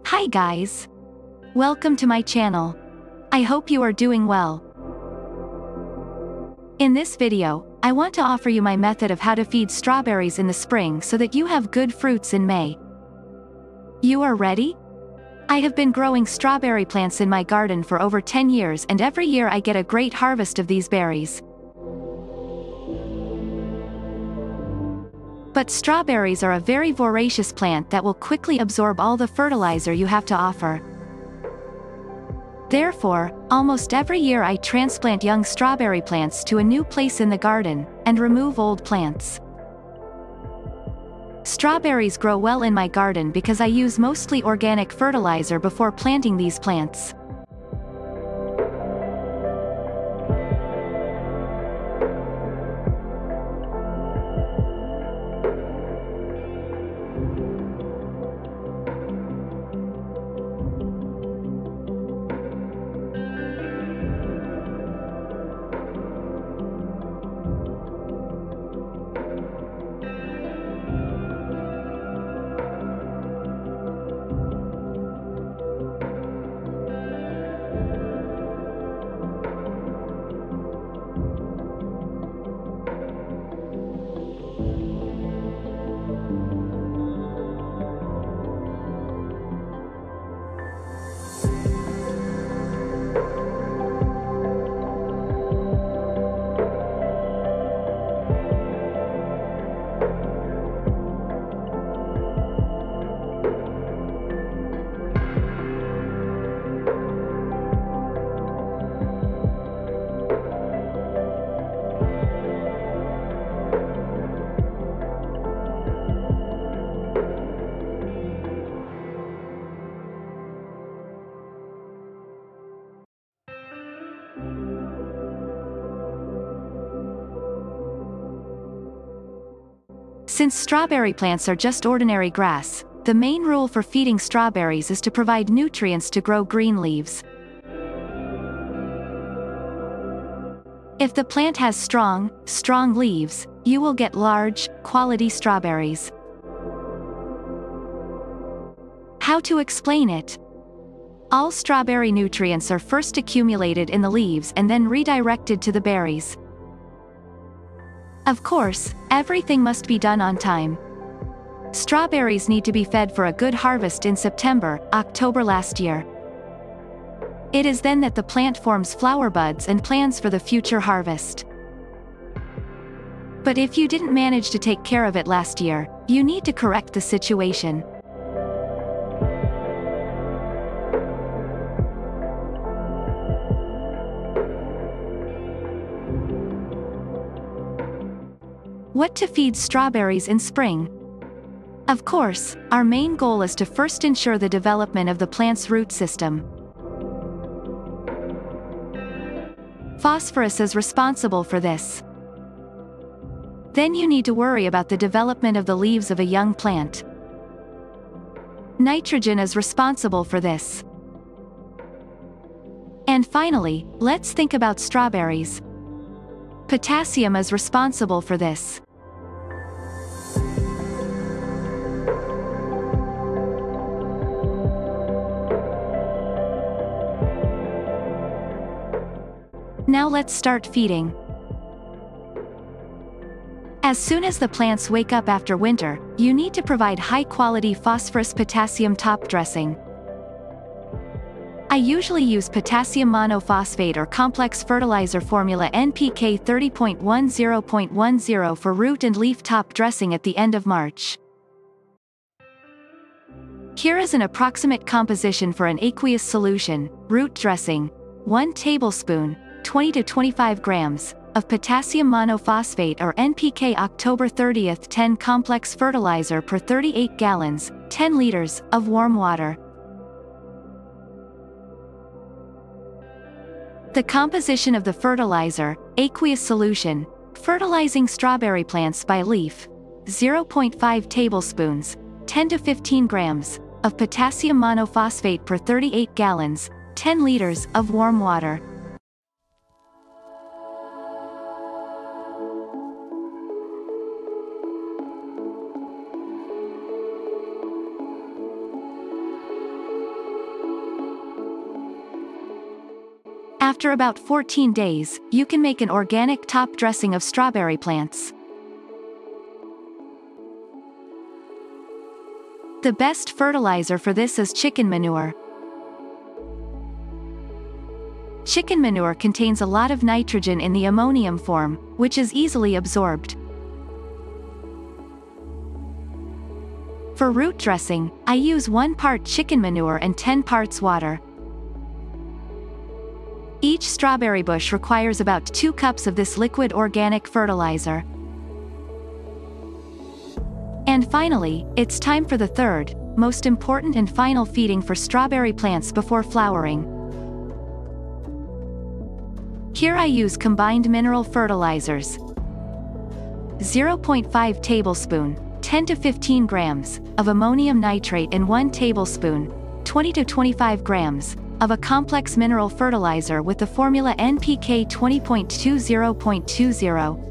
Hi guys! Welcome to my channel. I hope you are doing well. In this video, I want to offer you my method of how to feed strawberries in the spring so that you have good fruits in May. You are ready? I have been growing strawberry plants in my garden for over 10 years, and every year I get a great harvest of these berries. But strawberries are a very voracious plant that will quickly absorb all the fertilizer you have to offer. Therefore, almost every year I transplant young strawberry plants to a new place in the garden, and remove old plants. Strawberries grow well in my garden because I use mostly organic fertilizer before planting these plants. Since strawberry plants are just ordinary grass, the main rule for feeding strawberries is to provide nutrients to grow green leaves. If the plant has strong leaves, you will get large, quality strawberries. How to explain it? All strawberry nutrients are first accumulated in the leaves and then redirected to the berries. Of course, everything must be done on time. Strawberries need to be fed for a good harvest in September, October last year. It is then that the plant forms flower buds and plans for the future harvest. But if you didn't manage to take care of it last year, you need to correct the situation. What to feed strawberries in spring? Of course, our main goal is to first ensure the development of the plant's root system. Phosphorus is responsible for this. Then you need to worry about the development of the leaves of a young plant. Nitrogen is responsible for this. And finally, let's think about strawberries. Potassium is responsible for this. Now let's start feeding. As soon as the plants wake up after winter, you need to provide high-quality phosphorus-potassium top dressing. I usually use potassium monophosphate or complex fertilizer formula NPK 30.10.10 for root and leaf top dressing at the end of March. Here is an approximate composition for an aqueous solution, root dressing: 1 tablespoon, 20 to 25 grams, of potassium monophosphate or NPK October 30th 10 complex fertilizer per 38 gallons, 10 liters, of warm water. The composition of the fertilizer: aqueous solution, fertilizing strawberry plants by leaf, 0.5 tablespoons, 10 to 15 grams, of potassium monophosphate per 38 gallons, 10 liters, of warm water. After about 14 days, you can make an organic top dressing of strawberry plants. The best fertilizer for this is chicken manure. Chicken manure contains a lot of nitrogen in the ammonium form, which is easily absorbed. For root dressing, I use 1 part chicken manure and 10 parts water. Each strawberry bush requires about 2 cups of this liquid organic fertilizer. And finally, it's time for the third, most important and final feeding for strawberry plants before flowering. Here I use combined mineral fertilizers. 0.5 tablespoon, 10 to 15 grams, of ammonium nitrate and 1 tablespoon, 20 to 25 grams, of a complex mineral fertilizer with the formula NPK 20.20.20.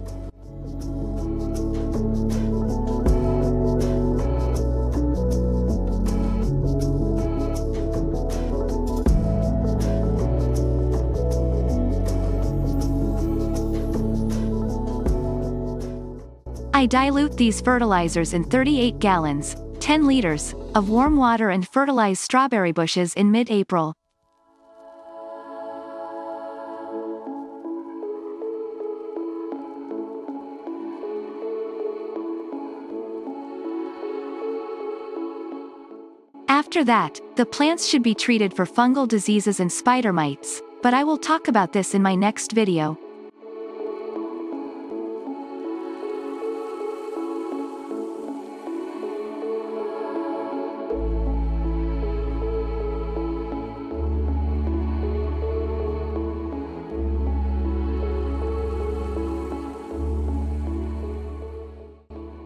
I dilute these fertilizers in 38 gallons, 10 liters, of warm water and fertilize strawberry bushes in mid-April. After that, the plants should be treated for fungal diseases and spider mites, but I will talk about this in my next video.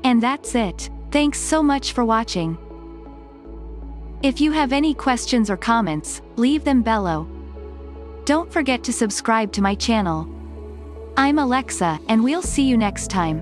And that's it. Thanks so much for watching. If you have any questions or comments, leave them below. Don't forget to subscribe to my channel. I'm Alexa, and we'll see you next time.